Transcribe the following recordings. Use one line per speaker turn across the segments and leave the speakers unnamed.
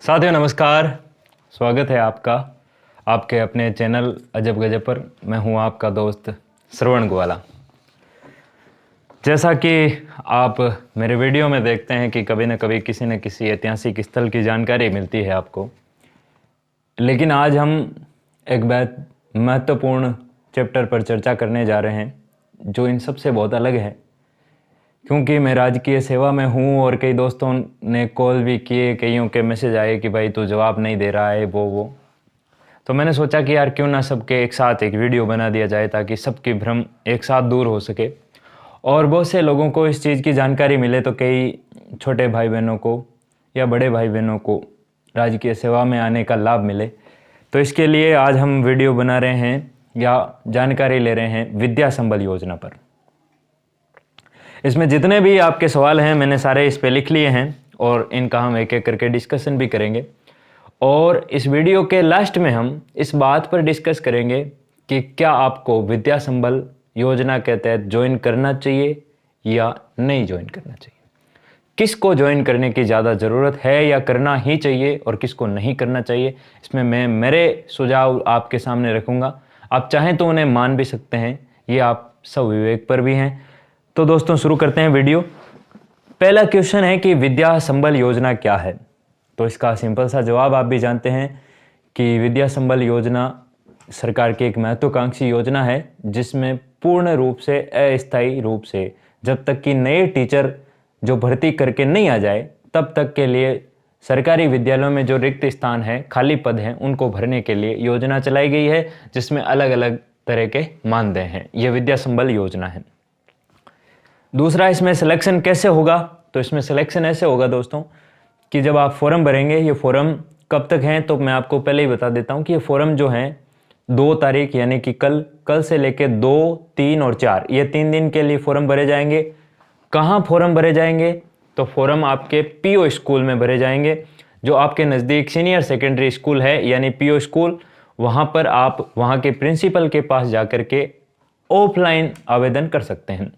साथियों नमस्कार, स्वागत है आपका आपके अपने चैनल अजब गजब पर। मैं हूं आपका दोस्त श्रवण ग्वाला। जैसा कि आप मेरे वीडियो में देखते हैं कि कभी न कभी किसी न किसी ऐतिहासिक स्थल की जानकारी मिलती है आपको, लेकिन आज हम एक महत्वपूर्ण चैप्टर पर चर्चा करने जा रहे हैं जो इन सब से बहुत अलग है। क्योंकि मैं राजकीय सेवा में हूँ और कई दोस्तों ने कॉल भी किए, कईयों के मैसेज आए कि भाई तू जवाब नहीं दे रहा है वो तो मैंने सोचा कि यार क्यों ना सबके एक साथ एक वीडियो बना दिया जाए ताकि सबकी भ्रम एक साथ दूर हो सके और बहुत से लोगों को इस चीज़ की जानकारी मिले। तो कई छोटे भाई बहनों को या बड़े भाई बहनों को राजकीय सेवा में आने का लाभ मिले। तो इसके लिए आज हम वीडियो बना रहे हैं या जानकारी ले रहे हैं विद्या संबल योजना पर। इसमें जितने भी आपके सवाल हैं मैंने सारे इस पे लिख लिए हैं और इनका हम एक एक करके डिस्कशन भी करेंगे। और इस वीडियो के लास्ट में हम इस बात पर डिस्कस करेंगे कि क्या आपको विद्या संबल योजना के तहत ज्वाइन करना चाहिए या नहीं ज्वाइन करना चाहिए, किसको ज्वाइन करने की ज़्यादा ज़रूरत है या करना ही चाहिए और किसको नहीं करना चाहिए। इसमें मैं मेरे सुझाव आपके सामने रखूँगा। आप चाहें तो उन्हें मान भी सकते हैं, ये आप सब विवेक पर भी हैं। तो दोस्तों शुरू करते हैं वीडियो। पहला क्वेश्चन है कि विद्या संबल योजना क्या है। तो इसका सिंपल सा जवाब आप भी जानते हैं कि विद्या संबल योजना सरकार की एक महत्वाकांक्षी योजना है जिसमें पूर्ण रूप से अस्थायी रूप से जब तक कि नए टीचर जो भर्ती करके नहीं आ जाए तब तक के लिए सरकारी विद्यालयों में जो रिक्त स्थान है, खाली पद हैं, उनको भरने के लिए योजना चलाई गई है जिसमें अलग अलग तरह के मानदेय हैं। यह विद्या संबल योजना है। दूसरा, इसमें सिलेक्शन कैसे होगा। तो इसमें सिलेक्शन ऐसे होगा दोस्तों कि जब आप फॉर्म भरेंगे, ये फॉर्म कब तक हैं तो मैं आपको पहले ही बता देता हूँ कि ये फॉर्म जो हैं 2 तारीख यानी कि कल से लेके 2, 3 और 4 ये 3 दिन के लिए फॉर्म भरे जाएंगे। कहाँ फॉर्म भरे जाएंगे तो फॉर्म आपके पीओ स्कूल में भरे जाएंगे, जो आपके नज़दीक सीनियर सेकेंडरी स्कूल है यानी पीओ स्कूल। वहाँ पर आप वहाँ के प्रिंसिपल के पास जाकर के ऑफलाइन आवेदन कर सकते हैं।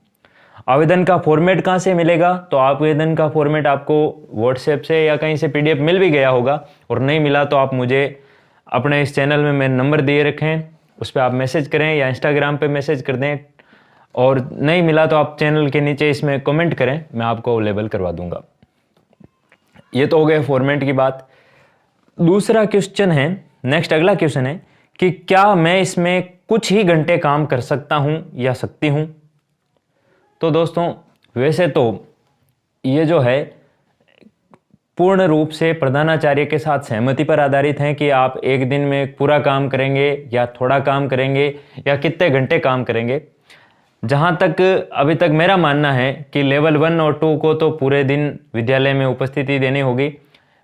आवेदन का फॉर्मेट कहाँ से मिलेगा तो आवेदन का फॉर्मेट आपको व्हाट्सएप से या कहीं से पीडीएफ मिल भी गया होगा, और नहीं मिला तो आप मुझे अपने इस चैनल में मेरे नंबर दिए रखें, उस पर आप मैसेज करें या इंस्टाग्राम पे मैसेज कर दें, और नहीं मिला तो आप चैनल के नीचे इसमें कमेंट करें, मैं आपको अवेलेबल करवा दूंगा। ये तो हो गया फॉर्मेट की बात। दूसरा क्वेश्चन है, नेक्स्ट अगला क्वेश्चन है कि क्या मैं इसमें कुछ ही घंटे काम कर सकता हूँ या सकती हूँ। तो दोस्तों वैसे तो ये जो है पूर्ण रूप से प्रधानाचार्य के साथ सहमति पर आधारित है कि आप एक दिन में पूरा काम करेंगे या थोड़ा काम करेंगे या कितने घंटे काम करेंगे। जहाँ तक अभी तक मेरा मानना है कि लेवल 1 और 2 को तो पूरे दिन विद्यालय में उपस्थिति देनी होगी।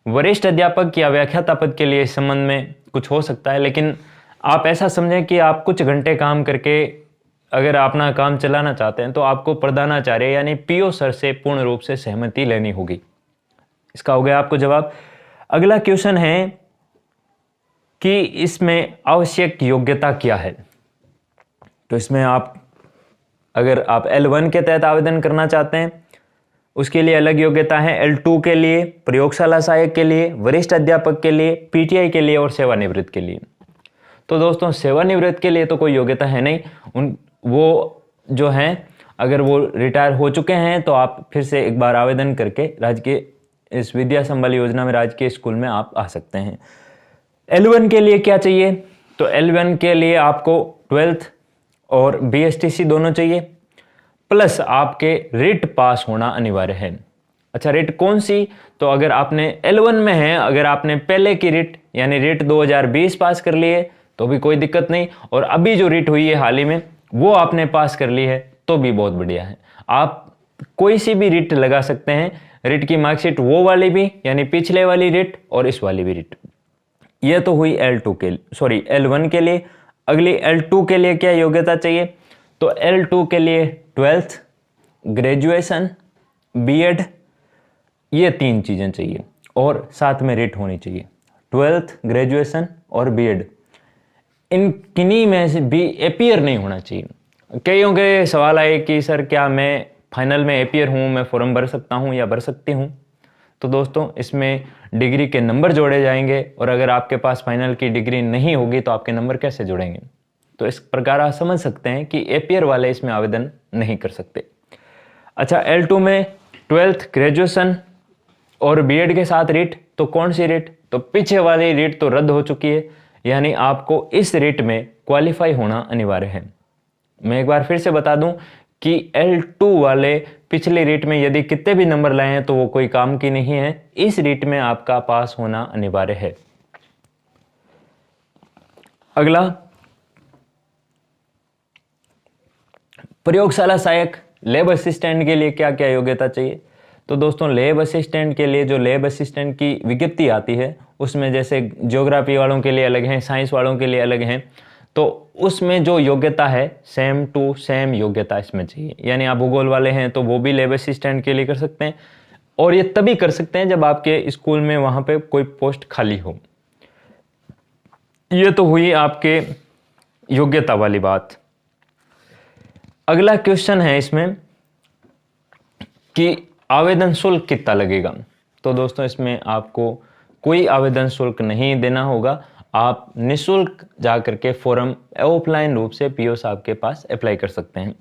वरिष्ठ अध्यापक या व्याख्याता पद के लिए इस संबंध में कुछ हो सकता है, लेकिन आप ऐसा समझें कि आप कुछ घंटे काम करके अगर अपना काम चलाना चाहते हैं तो आपको प्रधानाचार्य यानी पीओ सर से पूर्ण रूप से सहमति लेनी होगी। इसका हो गया आपको जवाब। अगला क्वेश्चन है कि इसमें आवश्यक योग्यता क्या है। तो इसमें अगर आप L1 के तहत आवेदन करना चाहते हैं उसके लिए अलग योग्यता है, L2 के लिए, प्रयोगशाला सहायक के लिए, वरिष्ठ अध्यापक के लिए, पीटीआई के लिए और सेवानिवृत्त के लिए। तो दोस्तों सेवानिवृत्त के लिए तो कोई योग्यता है नहीं, वो जो हैं अगर वो रिटायर हो चुके हैं तो आप फिर से एक बार आवेदन करके राजकीय इस विद्या संबल योजना में राजकीय स्कूल में आप आ सकते हैं। L1 के लिए क्या चाहिए तो L1 के लिए आपको 12th और BSTC दोनों चाहिए, प्लस आपके रिट पास होना अनिवार्य है। अच्छा, रिट कौन सी तो अगर आपने L1 में है, अगर आपने पहले की रिट यानी रिट 2020 पास कर ली है तो भी कोई दिक्कत नहीं, और अभी जो रिट हुई है हाल ही में वो आपने पास कर ली है तो भी बहुत बढ़िया है। आप कोई सी भी रिट लगा सकते हैं। रिट की मार्कशीट वो वाली भी यानी पिछले वाली रिट और इस वाली भी रिट। ये तो हुई L1 के लिए। अगली L2 के लिए क्या योग्यता चाहिए तो L2 के लिए 12th, ग्रेजुएशन, बीएड, ये 3 चीजें चाहिए और साथ में रिट होनी चाहिए। 12th, ग्रेजुएशन और बीएड, इन किन्हीं में से भी एपियर नहीं होना चाहिए। कईयों के सवाल आए कि सर क्या मैं फाइनल में एपियर हूँ, मैं फॉर्म भर सकता हूँ या भर सकती हूँ। तो दोस्तों इसमें डिग्री के नंबर जोड़े जाएंगे, और अगर आपके पास फाइनल की डिग्री नहीं होगी तो आपके नंबर कैसे जुड़ेंगे। तो इस प्रकार आप समझ सकते हैं कि एपीयर वाले इसमें आवेदन नहीं कर सकते। अच्छा, L2 में 12th ग्रेजुएशन और बीएड के साथ रीट, तो कौन सी रीट? तो पीछे वाली रीट तो रद्द हो चुकी है, यानी आपको इस रीट में क्वालिफाई होना अनिवार्य है। मैं एक बार फिर से बता दूं कि L2 वाले पिछले रीट में यदि कितने भी नंबर लाए हैं तो वो कोई काम की नहीं है, इस रीट में आपका पास होना अनिवार्य है। अगला, प्रयोगशाला सहायक लैब असिस्टेंट के लिए क्या क्या योग्यता चाहिए? तो दोस्तों लैब असिस्टेंट के लिए जो लैब असिस्टेंट की विज्ञप्ति आती है उसमें जैसे ज्योग्राफी वालों के लिए अलग हैं, साइंस वालों के लिए अलग हैं, तो उसमें जो योग्यता है सेम टू सेम योग्यता इसमें चाहिए। यानी आप भूगोल वाले हैं तो वो भी लैब असिस्टेंट के लिए कर सकते हैं, और ये तभी कर सकते हैं जब आपके स्कूल में वहाँ पे कोई पोस्ट खाली हो। ये तो हुई आपके योग्यता वाली बात। अगला क्वेश्चन है इसमें कि आवेदन शुल्क कितना लगेगा? तो दोस्तों इसमें आपको कोई आवेदन शुल्क नहीं देना होगा, आप निःशुल्क जा करके फॉर्म ऑफलाइन रूप से पीओ साहब के पास अप्लाई कर सकते हैं।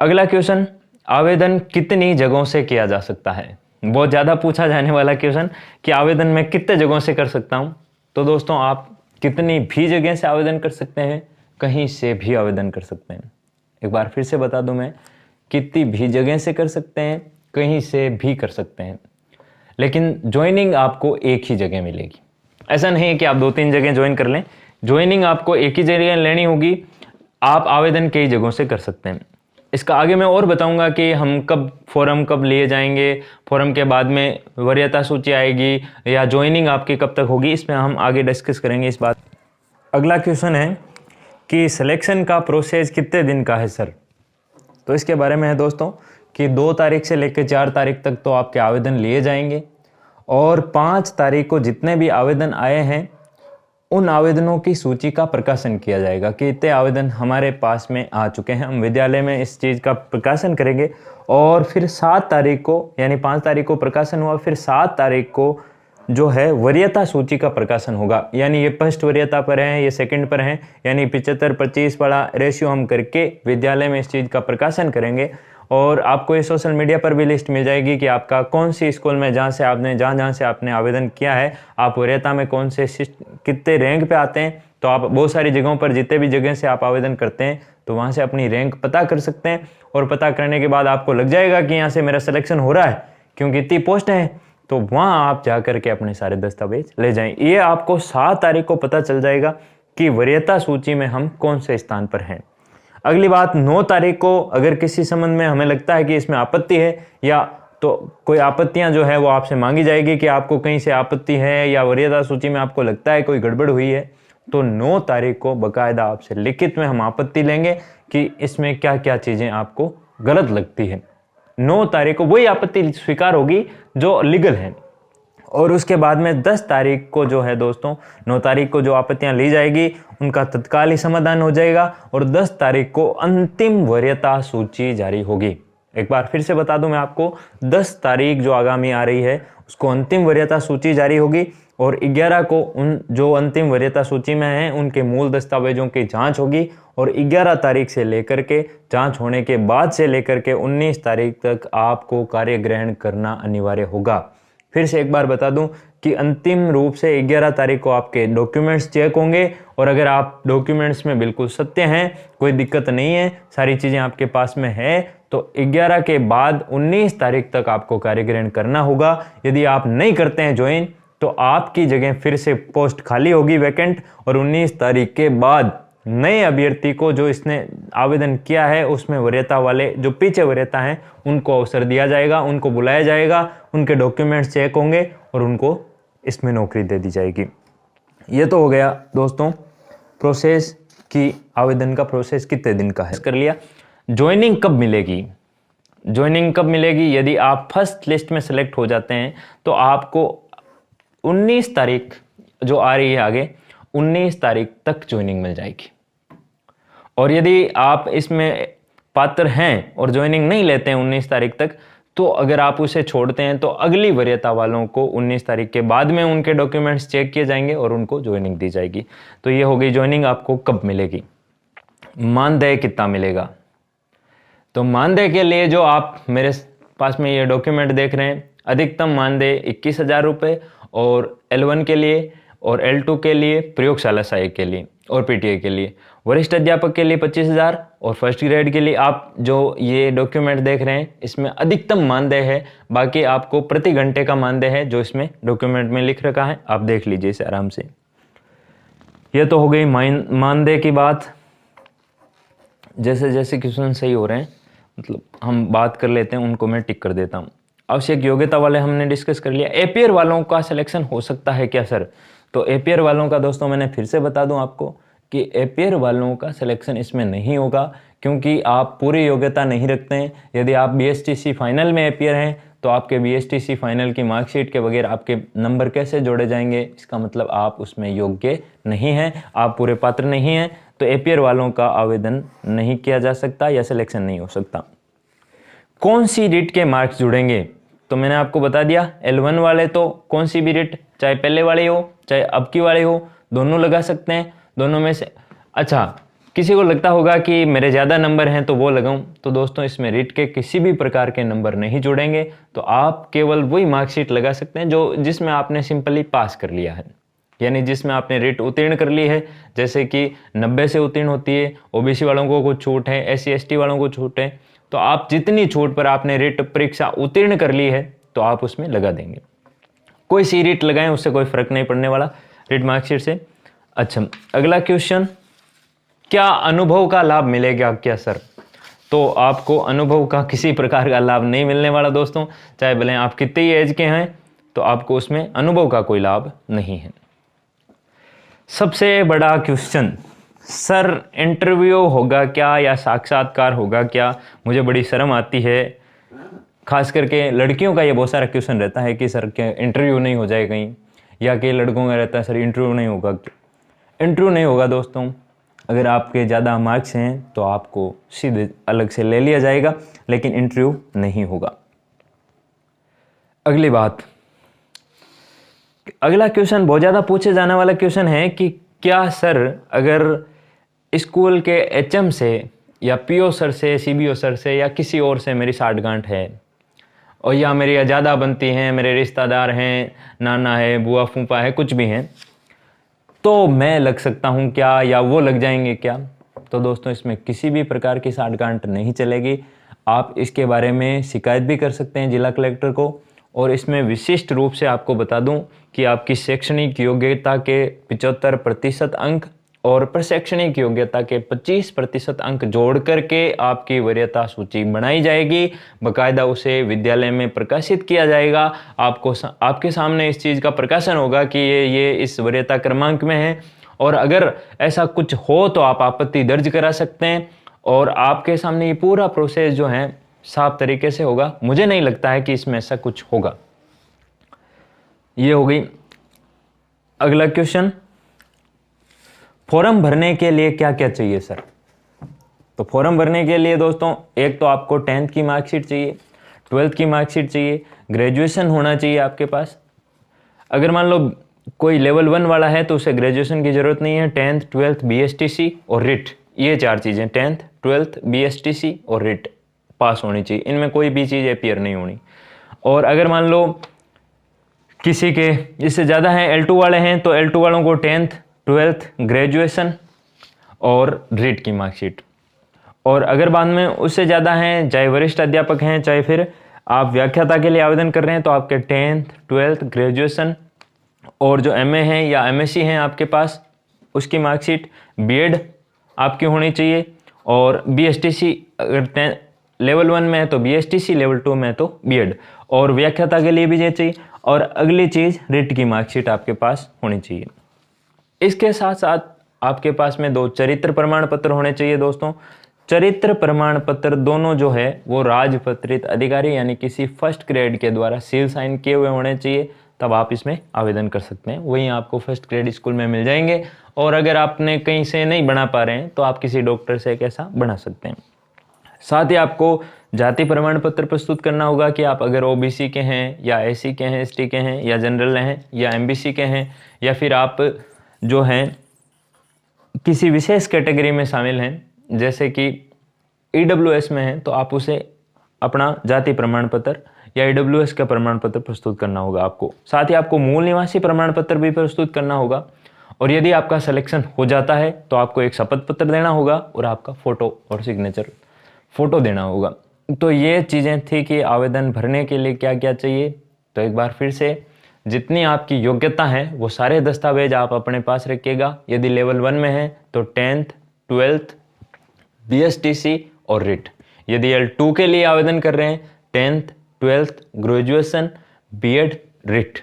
अगला क्वेश्चन, आवेदन कितनी जगहों से किया जा सकता है? बहुत ज़्यादा पूछा जाने वाला क्वेश्चन कि आवेदन मैं कितने जगहों से कर सकता हूँ। तो दोस्तों आप कितनी भी जगह से आवेदन कर सकते हैं, कहीं से भी आवेदन कर सकते हैं। एक बार फिर से बता दूं मैं, कितनी भी जगह से कर सकते हैं, कहीं से भी कर सकते हैं, लेकिन ज्वाइनिंग आपको एक ही जगह मिलेगी। ऐसा नहीं है कि आप 2-3 जगह ज्वाइन कर लें, ज्वाइनिंग आपको एक ही जगह लेनी होगी। आप आवेदन कई जगहों से कर सकते हैं। इसका आगे मैं और बताऊंगा कि हम फॉर्म कब लिए जाएंगे, फॉर्म के बाद में वरीयता सूची आएगी या ज्वाइनिंग आपकी कब तक होगी, इसमें हम आगे डिस्कस करेंगे इस बात। अगला क्वेश्चन है कि सिलेक्शन का प्रोसेस कितने दिन का है सर? तो इसके बारे में है दोस्तों कि 2 तारीख से लेकर 4 तारीख तक तो आपके आवेदन लिए जाएंगे, और 5 तारीख को जितने भी आवेदन आए हैं उन आवेदनों की सूची का प्रकाशन किया जाएगा कि इतने आवेदन हमारे पास में आ चुके हैं। हम विद्यालय में इस चीज़ का प्रकाशन करेंगे, और फिर 7 तारीख को, यानी 5 तारीख को प्रकाशन हुआ, फिर 7 तारीख को जो है वरीयता सूची का प्रकाशन होगा। यानी ये फर्स्ट वरीयता पर है, ये सेकंड पर है, यानी 75-25 वाला रेशियो हम करके विद्यालय में इस चीज़ का प्रकाशन करेंगे। और आपको ये सोशल मीडिया पर भी लिस्ट मिल जाएगी कि आपका कौन सी स्कूल में जहाँ जहाँ से आपने आवेदन किया है, आप वरीयता में कौन से कितने रैंक पे आते हैं। तो आप बहुत सारी जगहों पर, जितने भी जगह से आप आवेदन करते हैं, तो वहाँ से अपनी रैंक पता कर सकते हैं, और पता करने के बाद आपको लग जाएगा कि यहाँ से मेरा सिलेक्शन हो रहा है क्योंकि इतनी पोस्ट हैं, तो वहाँ आप जा करके अपने सारे दस्तावेज ले जाएं। ये आपको 7 तारीख को पता चल जाएगा कि वरीयता सूची में हम कौन से स्थान पर हैं। अगली बात, 9 तारीख को अगर किसी संबंध में हमें लगता है कि इसमें आपत्ति है, या तो कोई आपत्तियां जो है वो आपसे मांगी जाएगी कि आपको कहीं से आपत्ति है या वरीयता सूची में आपको लगता है कोई गड़बड़ हुई है, तो 9 तारीख को बाकायदा आपसे लिखित में हम आपत्ति लेंगे कि इसमें क्या क्या चीज़ें आपको गलत लगती है। 9 तारीख को वही आपत्ति स्वीकार होगी जो लीगल है, और उसके बाद में 10 तारीख को जो है दोस्तों, 9 तारीख को जो आपत्तियां ली जाएगी उनका तत्काल ही समाधान हो जाएगा, और 10 तारीख को अंतिम वरीयता सूची जारी होगी। एक बार फिर से बता दूं मैं आपको, 10 तारीख जो आगामी आ रही है उसको अंतिम वरीयता सूची जारी होगी, और 11 को उन जो अंतिम वरीयता सूची में हैं उनके मूल दस्तावेजों की जांच होगी, और 11 तारीख से लेकर के, जांच होने के बाद से लेकर के 19 तारीख तक आपको कार्य ग्रहण करना अनिवार्य होगा। फिर से एक बार बता दूं कि अंतिम रूप से 11 तारीख को आपके डॉक्यूमेंट्स चेक होंगे, और अगर आप डॉक्यूमेंट्स में बिल्कुल सत्य हैं, कोई दिक्कत नहीं है, सारी चीज़ें आपके पास में है, तो 11 के बाद 19 तारीख तक आपको कार्य ग्रहण करना होगा। यदि आप नहीं करते हैं ज्वाइन, तो आपकी जगह फिर से पोस्ट खाली होगी, वैकेंट, और 19 तारीख के बाद नए अभ्यर्थी को, जो इसने आवेदन किया है उसमें वरीयता वाले जो पीछे वरीयता हैं, उनको अवसर दिया जाएगा, उनको बुलाया जाएगा, उनके डॉक्यूमेंट्स चेक होंगे और उनको इसमें नौकरी दे दी जाएगी। ये तो हो गया दोस्तों प्रोसेस की, आवेदन का प्रोसेस कितने दिन का है कर लिया। ज्वाइनिंग कब मिलेगी? ज्वाइनिंग कब मिलेगी? यदि आप फर्स्ट लिस्ट में सेलेक्ट हो जाते हैं तो आपको 19 तारीख जो आ रही है आगे, 19 तारीख तक ज्वाइनिंग मिल जाएगी। और यदि आप इसमें पात्र हैं और ज्वाइनिंग नहीं लेते हैं 19 तारीख तक, तो अगर आप उसे छोड़ते हैं तो अगली वरीयता वालों को 19 तारीख के बाद में उनके डॉक्यूमेंट्स चेक किए जाएंगे और उनको ज्वाइनिंग दी जाएगी। तो ये हो गई ज्वाइनिंग आपको कब मिलेगी। मानदेय कितना मिलेगा, तो मानदेय के लिए जो आप मेरे पास में ये डॉक्यूमेंट देख रहे हैं, अधिकतम मानदेय 21,000 रुपये और L1 के लिए और L2 के लिए, प्रयोगशाला सहायक के लिए और PTA के लिए, वरिष्ठ अध्यापक के लिए 25,000 और फर्स्ट ग्रेड के लिए आप जो ये डॉक्यूमेंट देख रहे हैं इसमें अधिकतम मानदेय है। बाकी आपको प्रति घंटे का मानदेय है जो इसमें डॉक्यूमेंट में लिख रखा है, आप देख लीजिए इसे आराम से। ये तो हो गई मानदेय की बात। जैसे जैसे क्वेश्चन सही हो रहे हैं मतलब हम बात कर लेते हैं, उनको मैं टिक कर देता हूँ। आवश्यक योग्यता वाले हमने डिस्कस कर लिया। एपीयर वालों का सिलेक्शन हो सकता है क्या सर, तो एपीयर वालों का दोस्तों मैंने फिर से बता दूं आपको कि एपीयर वालों का सिलेक्शन इसमें नहीं होगा क्योंकि आप पूरी योग्यता नहीं रखते हैं। यदि आप BSTC फाइनल में एपीयर हैं तो आपके BSTC फाइनल की मार्कशीट के बगैर आपके नंबर कैसे जोड़े जाएंगे, इसका मतलब आप उसमें योग्य नहीं हैं, आप पूरे पात्र नहीं हैं। तो एपीयर वालों का आवेदन नहीं किया जा सकता या सिलेक्शन नहीं हो सकता। कौन सी रीट के मार्क्स जुड़ेंगे, तो मैंने आपको बता दिया L1 वाले तो कौन सी भी रीट, चाहे पहले वाले हो चाहे अब की वाले हो, दोनों लगा सकते हैं, दोनों में से। अच्छा, किसी को लगता होगा कि मेरे ज़्यादा नंबर हैं तो वो लगाऊं, तो दोस्तों इसमें रीट के किसी भी प्रकार के नंबर नहीं जुड़ेंगे। तो आप केवल वही मार्कशीट लगा सकते हैं जो जिसमें आपने सिंपली पास कर लिया है, यानी जिसमें आपने रीट उत्तीर्ण कर ली है। जैसे कि 90 से उत्तीर्ण होती है, OBC वालों को कुछ छूट है, SC ST वालों को छूट है, तो आप जितनी छूट पर आपने रीट परीक्षा उत्तीर्ण कर ली है तो आप उसमें लगा देंगे। कोई सी रीट लगाएं उससे कोई फर्क नहीं पड़ने वाला रीट मार्कशीट से। अच्छा, अगला क्वेश्चन, क्या अनुभव का लाभ मिलेगा क्या सर, तो आपको अनुभव का किसी प्रकार का लाभ नहीं मिलने वाला दोस्तों, चाहे भले आप कितनी ही एज के हैं तो आपको उसमें अनुभव का कोई लाभ नहीं है। सबसे बड़ा क्वेश्चन, सर इंटरव्यू होगा क्या या साक्षात्कार होगा क्या, मुझे बड़ी शर्म आती है, खास करके लड़कियों का ये बहुत सारा क्वेश्चन रहता है कि सर क्या इंटरव्यू नहीं हो जाए कहीं, या कि लड़कों का रहता है सर इंटरव्यू नहीं होगा। इंटरव्यू नहीं होगा दोस्तों, अगर आपके ज़्यादा मार्क्स हैं तो आपको सीधे अलग से ले लिया जाएगा, लेकिन इंटरव्यू नहीं होगा। अगली बात, अगला क्वेश्चन बहुत ज़्यादा पूछे जाने वाला क्वेश्चन है कि क्या सर अगर स्कूल के HM से या PO सर से, CBO सर से या किसी और से मेरी साठगांठ है और या मेरी ज़्यादा बनती हैं, मेरे रिश्तेदार हैं, नाना है, बुआ फूफा है, कुछ भी हैं, तो मैं लग सकता हूं क्या या वो लग जाएंगे क्या, तो दोस्तों इसमें किसी भी प्रकार की साठगांठ नहीं चलेगी। आप इसके बारे में शिकायत भी कर सकते हैं जिला कलेक्टर को। और इसमें विशिष्ट रूप से आपको बता दूं कि आपकी शैक्षणिक योग्यता के 75% अंक और प्रशैक्षणिक योग्यता के 25% अंक जोड़ करके आपकी वरीयता सूची बनाई जाएगी, बकायदा उसे विद्यालय में प्रकाशित किया जाएगा। आपको आपके सामने इस चीज़ का प्रकाशन होगा कि ये इस वरीयता क्रमांक में है, और अगर ऐसा कुछ हो तो आप आपत्ति दर्ज करा सकते हैं और आपके सामने ये पूरा प्रोसेस जो है साफ तरीके से होगा। मुझे नहीं लगता है कि इसमें ऐसा कुछ होगा। ये हो गई। अगला क्वेश्चन, फॉर्म भरने के लिए क्या क्या चाहिए सर, तो फॉर्म भरने के लिए दोस्तों एक तो आपको 10th की मार्कशीट चाहिए, 12th की मार्कशीट चाहिए, ग्रेजुएशन होना चाहिए आपके पास। अगर मान लो कोई लेवल 1 वाला है तो उसे ग्रेजुएशन की ज़रूरत नहीं है। 10th 12th BSTC और रिट, ये 4 चीज़ें 10th 12th BSTC और रिट पास होनी चाहिए, इनमें कोई भी चीज़ अपीयर नहीं होनी। और अगर मान लो किसी के इससे ज़्यादा हैं, L2 वाले हैं, तो L2 वालों को 10th 12th ग्रेजुएशन और रिट की मार्कशीट। और अगर बाद में उससे ज़्यादा हैं, चाहे वरिष्ठ अध्यापक हैं चाहे फिर आप व्याख्याता के लिए आवेदन कर रहे हैं, तो आपके 10th 12th ग्रेजुएशन और जो MA हैं या MSc हैं आपके पास उसकी मार्कशीट, B.Ed आपकी होनी चाहिए। और BSTC अगर लेवल 1 में है तो BSTC, लेवल 2 में है तो B.Ed, और व्याख्याता के लिए भी ये चाहिए। और अगली चीज़ रिट की मार्कशीट आपके पास होनी चाहिए। इसके साथ साथ आपके पास में 2 चरित्र प्रमाण पत्र होने चाहिए दोस्तों। चरित्र प्रमाण पत्र दोनों जो है वो राजपत्रित अधिकारी यानी किसी फर्स्ट ग्रेड के द्वारा सील साइन किए हुए होने चाहिए, तब आप इसमें आवेदन कर सकते हैं। वहीं आपको फर्स्ट ग्रेड स्कूल में मिल जाएंगे। और अगर आपने कहीं से नहीं बना पा रहे हैं तो आप किसी डॉक्टर से कैसा बना सकते हैं। साथ ही आपको जाति प्रमाण पत्र प्रस्तुत करना होगा कि आप अगर ओबीसी के हैं या एससी के हैं, एसटी के हैं या जनरल हैं या एमबीसी के हैं या फिर आप जो हैं किसी विशेष कैटेगरी में शामिल हैं जैसे कि ईडब्ल्यूएस में हैं, तो आप उसे अपना जाति प्रमाण पत्र या ईडब्ल्यूएस का प्रमाण पत्र प्रस्तुत करना होगा आपको। साथ ही आपको मूल निवासी प्रमाण पत्र भी प्रस्तुत करना होगा और यदि आपका सिलेक्शन हो जाता है तो आपको एक शपथ पत्र देना होगा और आपका फ़ोटो और सिग्नेचर फ़ोटो देना होगा। तो ये चीज़ें थी कि आवेदन भरने के लिए क्या क्या चाहिए। तो एक बार फिर से जितनी आपकी योग्यता है वो सारे दस्तावेज आप अपने पास रखिएगा। यदि लेवल 1 में है तो 10th 12th BSTC और रिट। यदि L2 के लिए आवेदन कर रहे हैं 10th 12th graduation BEd writ.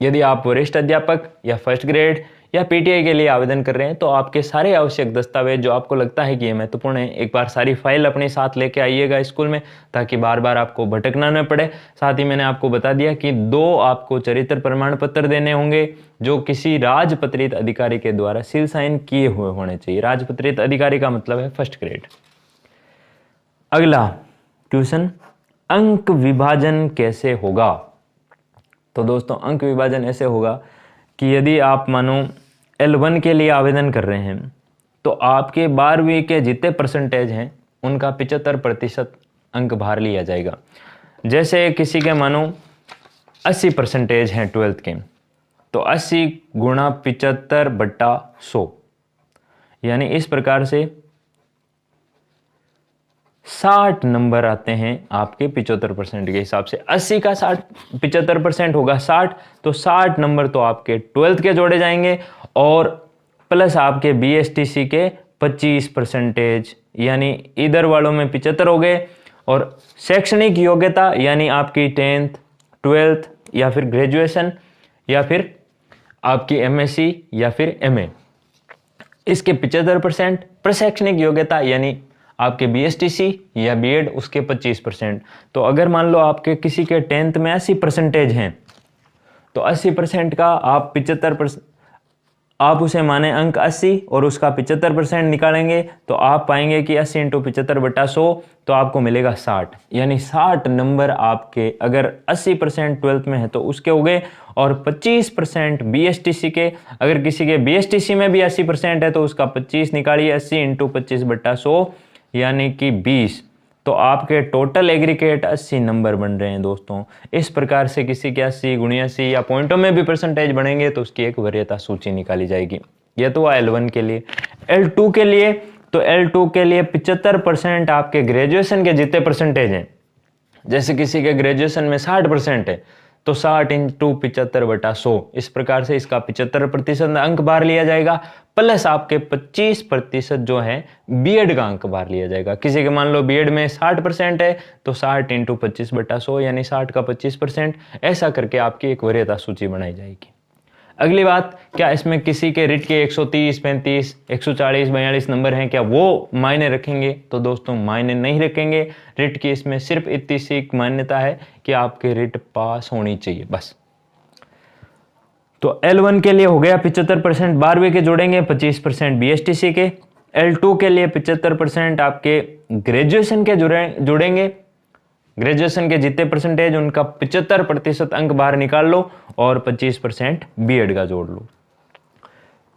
यदि आप वरिष्ठ अध्यापक या फर्स्ट ग्रेड या पीटीआई के लिए आवेदन कर रहे हैं तो आपके सारे आवश्यक दस्तावेज जो आपको लगता है कि ये महत्वपूर्ण है, एक बार सारी फाइल अपने साथ लेके आइएगा स्कूल में, ताकि बार बार आपको भटकना न पड़े। साथ ही मैंने आपको बता दिया कि 2 आपको चरित्र प्रमाण पत्र देने होंगे जो किसी राजपत्रित अधिकारी के द्वारा सील साइन किए हुए होने चाहिए। राजपत्रित अधिकारी का मतलब है फर्स्ट ग्रेड। अगला ट्यूशन, अंक विभाजन कैसे होगा। तो दोस्तों अंक विभाजन ऐसे होगा कि यदि आप मानो L1 के लिए आवेदन कर रहे हैं तो आपके 12वीं के जितने परसेंटेज हैं उनका 75% अंक भार लिया जाएगा। जैसे किसी के मानो 80% हैं 12th के, तो 80 गुणा 75/100 यानी इस प्रकार से 60 नंबर आते हैं आपके 75% के हिसाब से। 80 का 75% होगा 60, तो 60 नंबर तो आपके 12th के जोड़े जाएंगे और प्लस आपके BSTC के 25%, यानी इधर वालों में 75 हो गए। और शैक्षणिक योग्यता यानी आपकी 10th 12th या फिर ग्रेजुएशन या फिर आपकी MSc या फिर MA, इसके 75%। प्रशैक्षणिक योग्यता यानी आपके BSTC या बीएड उसके 25%। तो अगर मान लो आपके किसी के 10th में 80% हैं तो 80% का आप 75% आप उसे माने अंक 80 और उसका 75% निकालेंगे तो आप पाएंगे कि 80 × 75/100 तो आपको मिलेगा 60, यानी 60 नंबर आपके अगर 80% 12th में है तो उसके हो गए और 25% BSTC के। अगर किसी के BSTC में भी 80% है तो उसका 25 निकालिए, 80 × 25/100 यानी कि 20, तो आपके टोटल एग्रीगेट 80 नंबर बन रहे हैं दोस्तों। इस प्रकार से किसी के 80 × 80 या पॉइंटों में भी परसेंटेज बढ़ेंगे तो उसकी एक वरीयता सूची निकाली जाएगी। यह तो L1 के लिए। L2 के लिए, तो L2 के लिए 75% आपके ग्रेजुएशन के जितने परसेंटेज हैं, जैसे किसी के ग्रेजुएशन में 60% है तो 60 × 75/100 इस प्रकार से इसका 75% अंक भार लिया जाएगा, प्लस आपके 25% जो है बीएड का अंक भार लिया जाएगा। किसी के मान लो बीएड में 60% है तो 60 × 25/100 यानी 60 का 25%, ऐसा करके आपकी एक वरीयता सूची बनाई जाएगी। अगली बात, क्या इसमें किसी के रिट के 130, 35, 140, 42 नंबर हैं, क्या वो मायने रखेंगे? तो दोस्तों मायने नहीं रखेंगे। रिट की इसमें सिर्फ इतनी सी मान्यता है कि आपके रिट पास होनी चाहिए बस। तो L1 के लिए हो गया 75%, 12वीं के जोड़ेंगे 25% BSTC के। L2 के लिए 75% आपके ग्रेजुएशन के जोड़ेंगे, ग्रेजुएशन के जितने परसेंटेज उनका 75% अंक बाहर निकाल लो और 25% बीएड का जोड़ लो।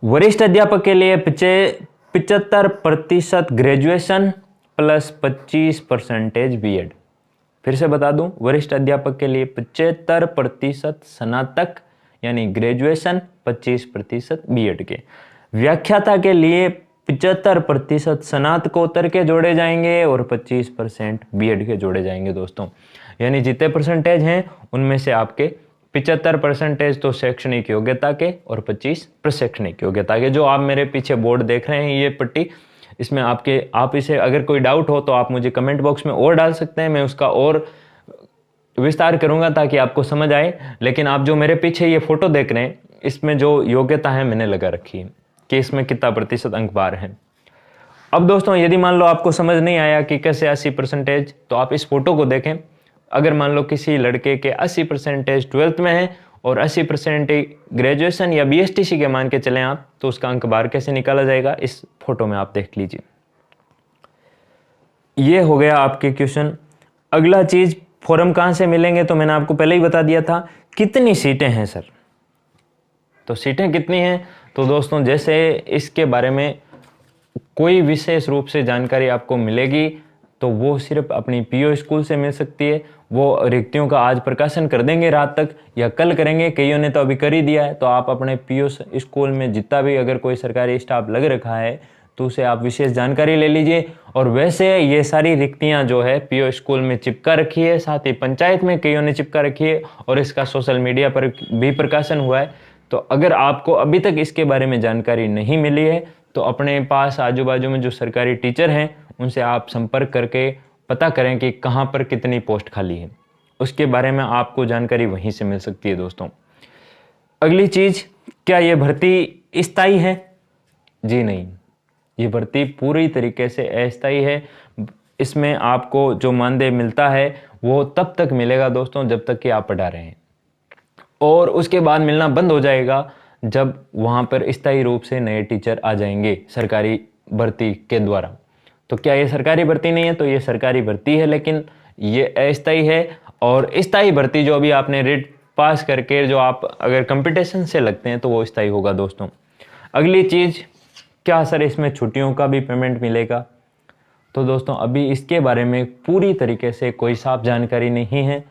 वरिष्ठ अध्यापक के लिए 75% ग्रेजुएशन प्लस 25% बीएड। फिर से बता दूं, वरिष्ठ अध्यापक के लिए 75% स्नातक यानी ग्रेजुएशन, 25% बीएड के। व्याख्याता के लिए 75% स्नातकोत्तर के जोड़े जाएंगे और 25% बीएड के जोड़े जाएंगे दोस्तों। यानी जितने परसेंटेज हैं उनमें से आपके 75% तो शैक्षणिक योग्यता के और 25 प्रशैक्षणिक योग्यता के। जो आप मेरे पीछे बोर्ड देख रहे हैं ये पट्टी, इसमें आप इसे अगर कोई डाउट हो तो आप मुझे कमेंट बॉक्स में और डाल सकते हैं, मैं उसका और विस्तार करूंगा ताकि आपको समझ आए। लेकिन आप जो मेरे पीछे ये फोटो देख रहे हैं इसमें जो योग्यता है मैंने लगा रखी है कि इसमें कितना प्रतिशत अंक बार है। अब दोस्तों यदि मान लो आपको समझ नहीं आया कि कैसे 80%, तो आप इस फोटो को देखें। अगर मान लो किसी लड़के के 80% 12th में है और 80% ग्रेजुएशन या BSTC के मान के चलें आप, तो उसका अंक बार कैसे निकाला जाएगा इस फोटो में आप देख लीजिए। ये हो गया आपके क्वेश्चन। अगला चीज़, फॉर्म कहाँ से मिलेंगे, तो मैंने आपको पहले ही बता दिया था। कितनी सीटें हैं सर, तो सीटें कितनी हैं, तो दोस्तों जैसे इसके बारे में कोई विशेष रूप से जानकारी आपको मिलेगी तो वो सिर्फ अपनी पीओ स्कूल से मिल सकती है। वो रिक्तियों का आज प्रकाशन कर देंगे रात तक या कल करेंगे, कईयों ने तो अभी कर ही दिया है। तो आप अपने पीओ स्कूल में जितना भी अगर कोई सरकारी स्टाफ लग रखा है तो उसे आप विशेष जानकारी ले लीजिए। और वैसे ये सारी रिक्तियां जो है पीओ स्कूल में चिपका रखी है, साथ ही पंचायत में कईयों ने चिपका रखी है और इसका सोशल मीडिया पर भी प्रकाशन हुआ है। तो अगर आपको अभी तक इसके बारे में जानकारी नहीं मिली है तो अपने पास आजू बाजू में जो सरकारी टीचर हैं उनसे आप संपर्क करके पता करें कि कहाँ पर कितनी पोस्ट खाली है, उसके बारे में आपको जानकारी वहीं से मिल सकती है दोस्तों। अगली चीज़, क्या ये भर्ती स्थायी है? जी नहीं, ये भर्ती पूरी तरीके से अस्थायी है। इसमें आपको जो मानदेय मिलता है वो तब तक मिलेगा दोस्तों जब तक कि आप पढ़ा रहे हैं, और उसके बाद मिलना बंद हो जाएगा जब वहाँ पर स्थायी रूप से नए टीचर आ जाएंगे सरकारी भर्ती के द्वारा। तो क्या ये सरकारी भर्ती नहीं है? तो ये सरकारी भर्ती है, लेकिन ये अस्थायी है। और स्थायी भर्ती जो अभी आपने रिट पास करके जो आप अगर कंपटीशन से लगते हैं तो वो स्थायी होगा दोस्तों। अगली चीज़, क्या सर इसमें छुट्टियों का भी पेमेंट मिलेगा? तो दोस्तों अभी इसके बारे में पूरी तरीके से कोई साफ जानकारी नहीं है।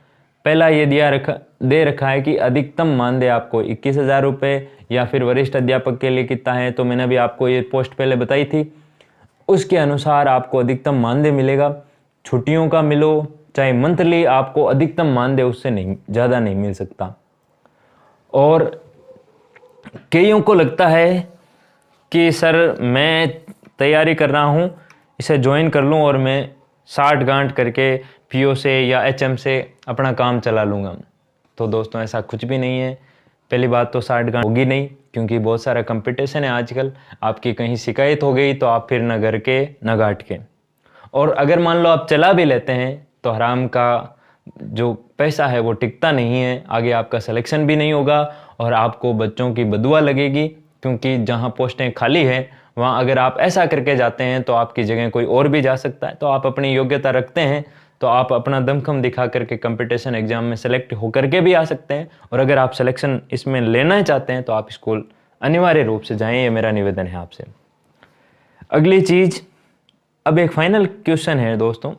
पहला ये दे रखा है कि अधिकतम मानदेय आपको 21,000 रुपये, या फिर वरिष्ठ अध्यापक के लिए कितना है, तो मैंने अभी आपको ये पोस्ट पहले बताई थी, उसके अनुसार आपको अधिकतम मानदेय मिलेगा। छुट्टियों का मिलो चाहे मंथली, आपको अधिकतम मानदेय उससे नहीं ज़्यादा नहीं मिल सकता। और कईयों को लगता है कि सर मैं तैयारी कर रहा हूँ, इसे ज्वाइन कर लूँ और मैं 60 गांठ करके पीओ से या एचएम से अपना काम चला लूँगा। तो दोस्तों ऐसा कुछ भी नहीं है। पहली बात तो 60 गांठ होगी नहीं, क्योंकि बहुत सारा कंपटीशन है आजकल। आपकी कहीं शिकायत हो गई तो आप फिर न घर के न घाट के। और अगर मान लो आप चला भी लेते हैं तो हराम का जो पैसा है वो टिकता नहीं है, आगे आपका सिलेक्शन भी नहीं होगा और आपको बच्चों की बदुआ लगेगी। क्योंकि जहाँ पोस्टें खाली हैं वहाँ अगर आप ऐसा करके जाते हैं तो आपकी जगह कोई और भी जा सकता है। तो आप अपनी योग्यता रखते हैं तो आप अपना दमखम दिखा करके कंपटीशन एग्जाम में सेलेक्ट होकर के भी आ सकते हैं। और अगर आप सिलेक्शन इसमें लेना चाहते हैं तो आप स्कूल अनिवार्य रूप से जाएं, ये मेरा निवेदन है आपसे। अगली चीज़, अब एक फाइनल क्वेश्चन है दोस्तों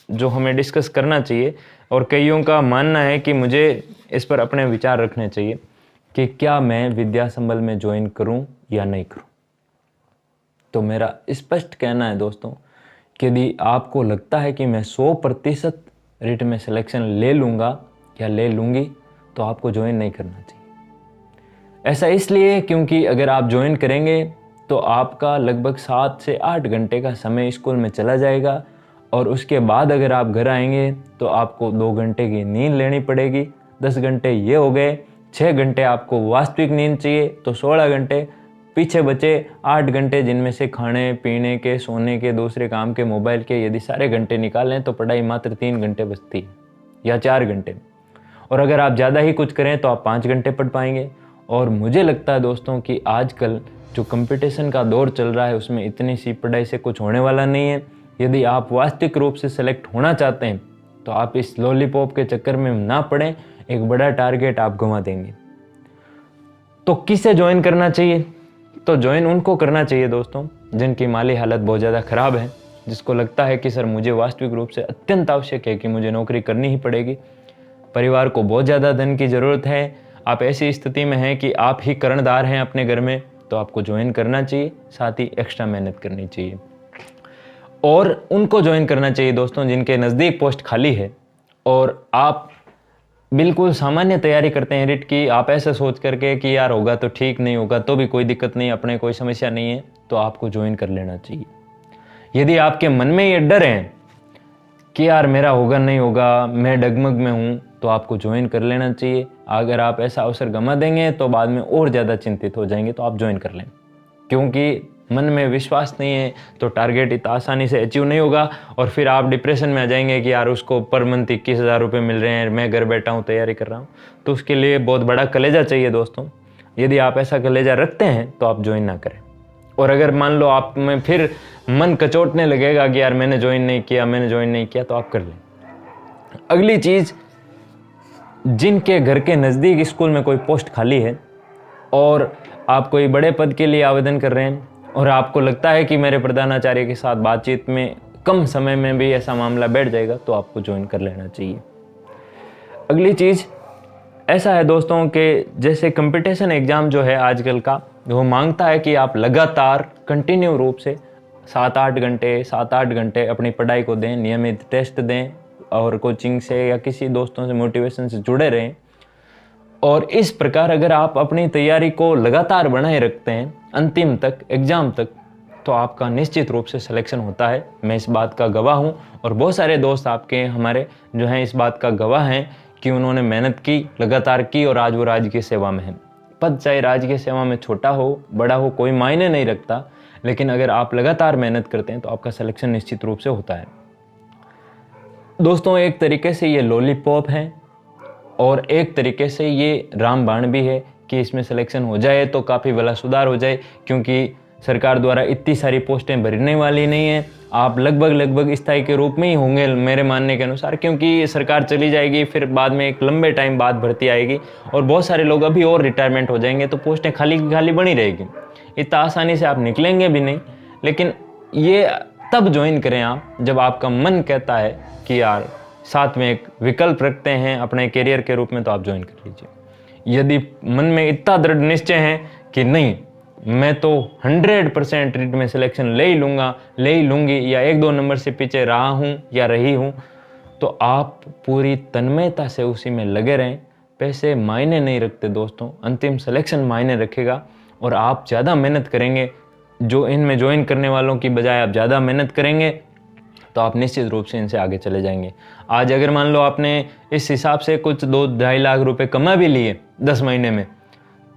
जो हमें डिस्कस करना चाहिए, और कईयों का मानना है कि मुझे इस पर अपने विचार रखने चाहिए कि क्या मैं विद्या संबल में ज्वाइन करूं या नहीं करूं। तो मेरा स्पष्ट कहना है दोस्तों कि यदि आपको लगता है कि मैं 100% रिट में सिलेक्शन ले लूँगा या ले लूँगी तो आपको ज्वाइन नहीं करना चाहिए। ऐसा इसलिए क्योंकि अगर आप ज्वाइन करेंगे तो आपका लगभग 7 से 8 घंटे का समय स्कूल में चला जाएगा, और उसके बाद अगर आप घर आएंगे तो आपको 2 घंटे की नींद लेनी पड़ेगी। 10 घंटे ये हो गए, 6 घंटे आपको वास्तविक नींद चाहिए, तो 16 घंटे पीछे बचे 8 घंटे, जिनमें से खाने पीने के, सोने के, दूसरे काम के, मोबाइल के यदि सारे घंटे निकालें तो पढ़ाई मात्र 3 घंटे बचती है या 4 घंटे। और अगर आप ज़्यादा ही कुछ करें तो आप 5 घंटे पढ़ पाएंगे। और मुझे लगता है दोस्तों कि आजकल जो कंपटीशन का दौर चल रहा है उसमें इतनी सी पढ़ाई से कुछ होने वाला नहीं है। यदि आप वास्तविक रूप से सेलेक्ट होना चाहते हैं तो आप इस लॉलीपॉप के चक्कर में ना पड़ें, एक बड़ा टारगेट आप गंवा देंगे। तो किसे ज्वाइन करना चाहिए? तो ज्वाइन उनको करना चाहिए दोस्तों जिनकी माली हालत बहुत ज़्यादा ख़राब है, जिसको लगता है कि सर मुझे वास्तविक रूप से अत्यंत आवश्यक है कि मुझे नौकरी करनी ही पड़ेगी, परिवार को बहुत ज़्यादा धन की ज़रूरत है, आप ऐसी स्थिति में हैं कि आप ही कर्णधार हैं अपने घर में, तो आपको ज्वाइन करना चाहिए। साथ ही एक्स्ट्रा मेहनत करनी चाहिए। और उनको ज्वाइन करना चाहिए दोस्तों जिनके नज़दीक पोस्ट खाली है और आप बिल्कुल सामान्य तैयारी करते हैं रिट की, आप ऐसा सोच करके कि यार होगा तो ठीक, नहीं होगा तो भी कोई दिक्कत नहीं, अपने कोई समस्या नहीं है, तो आपको ज्वाइन कर लेना चाहिए। यदि आपके मन में ये डर है कि यार मेरा होगा नहीं होगा, मैं डगमग में हूँ, तो आपको ज्वाइन कर लेना चाहिए। अगर आप ऐसा अवसर गंवा देंगे तो बाद में और ज़्यादा चिंतित हो जाएंगे, तो आप ज्वाइन कर लें। क्योंकि मन में विश्वास नहीं है तो टारगेट इतना आसानी से अचीव नहीं होगा और फिर आप डिप्रेशन में आ जाएंगे कि यार उसको पर मंथ 21,000 रुपये मिल रहे हैं, मैं घर बैठा हूँ तैयारी कर रहा हूँ। तो उसके लिए बहुत बड़ा कलेजा चाहिए दोस्तों। यदि आप ऐसा कलेजा रखते हैं तो आप ज्वाइन ना करें। और अगर मान लो आप में फिर मन कचोटने लगेगा कि यार मैंने ज्वाइन नहीं किया, तो आप कर लें। अगली चीज़, जिनके घर के नज़दीक स्कूल में कोई पोस्ट खाली है और आप कोई बड़े पद के लिए आवेदन कर रहे हैं और आपको लगता है कि मेरे प्रधानाचार्य के साथ बातचीत में कम समय में भी ऐसा मामला बैठ जाएगा, तो आपको ज्वाइन कर लेना चाहिए। अगली चीज़ ऐसा है दोस्तों कि जैसे कंपटीशन एग्ज़ाम जो है आजकल का, वो मांगता है कि आप लगातार कंटिन्यू रूप से 7-8 घंटे अपनी पढ़ाई को दें, नियमित टेस्ट दें और कोचिंग से या किसी दोस्तों से मोटिवेशन से जुड़े रहें। और इस प्रकार अगर आप अपनी तैयारी को लगातार बनाए रखते हैं अंतिम तक, एग्ज़ाम तक, तो आपका निश्चित रूप से सिलेक्शन होता है। मैं इस बात का गवाह हूं और बहुत सारे दोस्त आपके हमारे जो हैं इस बात का गवाह हैं कि उन्होंने मेहनत की, लगातार की और आज वो राज्य की सेवा में हैं। पद चाहे राज्य की सेवा में छोटा हो बड़ा हो कोई मायने नहीं रखता, लेकिन अगर आप लगातार मेहनत करते हैं तो आपका सिलेक्शन निश्चित रूप से होता है। दोस्तों, एक तरीके से ये लॉलीपॉप है और एक तरीके से ये रामबाण भी है कि इसमें सिलेक्शन हो जाए तो काफ़ी भला सुधार हो जाए, क्योंकि सरकार द्वारा इतनी सारी पोस्टें भरने वाली नहीं है। आप लगभग स्थायी के रूप में ही होंगे मेरे मानने के अनुसार, क्योंकि सरकार चली जाएगी, फिर बाद में एक लंबे टाइम बाद भर्ती आएगी और बहुत सारे लोग अभी और रिटायरमेंट हो जाएंगे, तो पोस्टें खाली खाली बनी रहेगी। इतना आसानी से आप निकलेंगे भी नहीं। लेकिन ये तब ज्वाइन करें आप जब आपका मन कहता है कि यार साथ में एक विकल्प रखते हैं अपने करियर के रूप में, तो आप ज्वाइन कर लीजिए। यदि मन में इतना दृढ़ निश्चय है कि नहीं मैं तो 100% रीट में सिलेक्शन ले ही लूँगी या 1-2 नंबर से पीछे रहा हूँ या रही हूँ, तो आप पूरी तन्मयता से उसी में लगे रहें। पैसे मायने नहीं रखते दोस्तों, अंतिम सिलेक्शन मायने रखेगा और आप ज़्यादा मेहनत करेंगे। जो इनमें ज्वाइन करने वालों की बजाय आप ज़्यादा मेहनत करेंगे तो आप निश्चित रूप से इनसे आगे चले जाएंगे। आज अगर मान लो आपने इस हिसाब से कुछ 2-2.5 लाख रुपए कमा भी लिए 10 महीने में,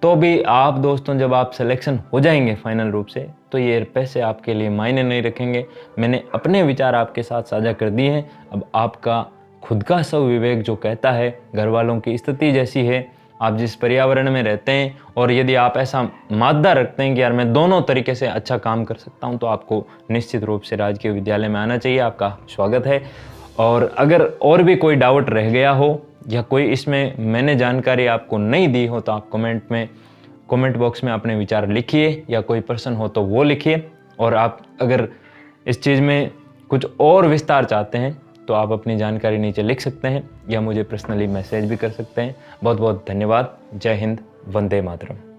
तो भी आप दोस्तों जब आप सिलेक्शन हो जाएंगे फाइनल रूप से, तो ये पैसे आपके लिए मायने नहीं रखेंगे। मैंने अपने विचार आपके साथ साझा कर दिए हैं। अब आपका खुद का स्वविवेक जो कहता है, घर वालों की स्थिति जैसी है, आप जिस पर्यावरण में रहते हैं, और यदि आप ऐसा मादा रखते हैं कि यार मैं दोनों तरीके से अच्छा काम कर सकता हूं, तो आपको निश्चित रूप से राजकीय विद्यालय में आना चाहिए। आपका स्वागत है। और अगर और भी कोई डाउट रह गया हो या कोई इसमें मैंने जानकारी आपको नहीं दी हो, तो आप कमेंट बॉक्स में अपने विचार लिखिए, या कोई पर्सन हो तो वो लिखिए। और आप अगर इस चीज़ में कुछ और विस्तार चाहते हैं तो आप अपनी जानकारी नीचे लिख सकते हैं या मुझे पर्सनली मैसेज भी कर सकते हैं। बहुत बहुत धन्यवाद। जय हिंद, वंदे मातरम।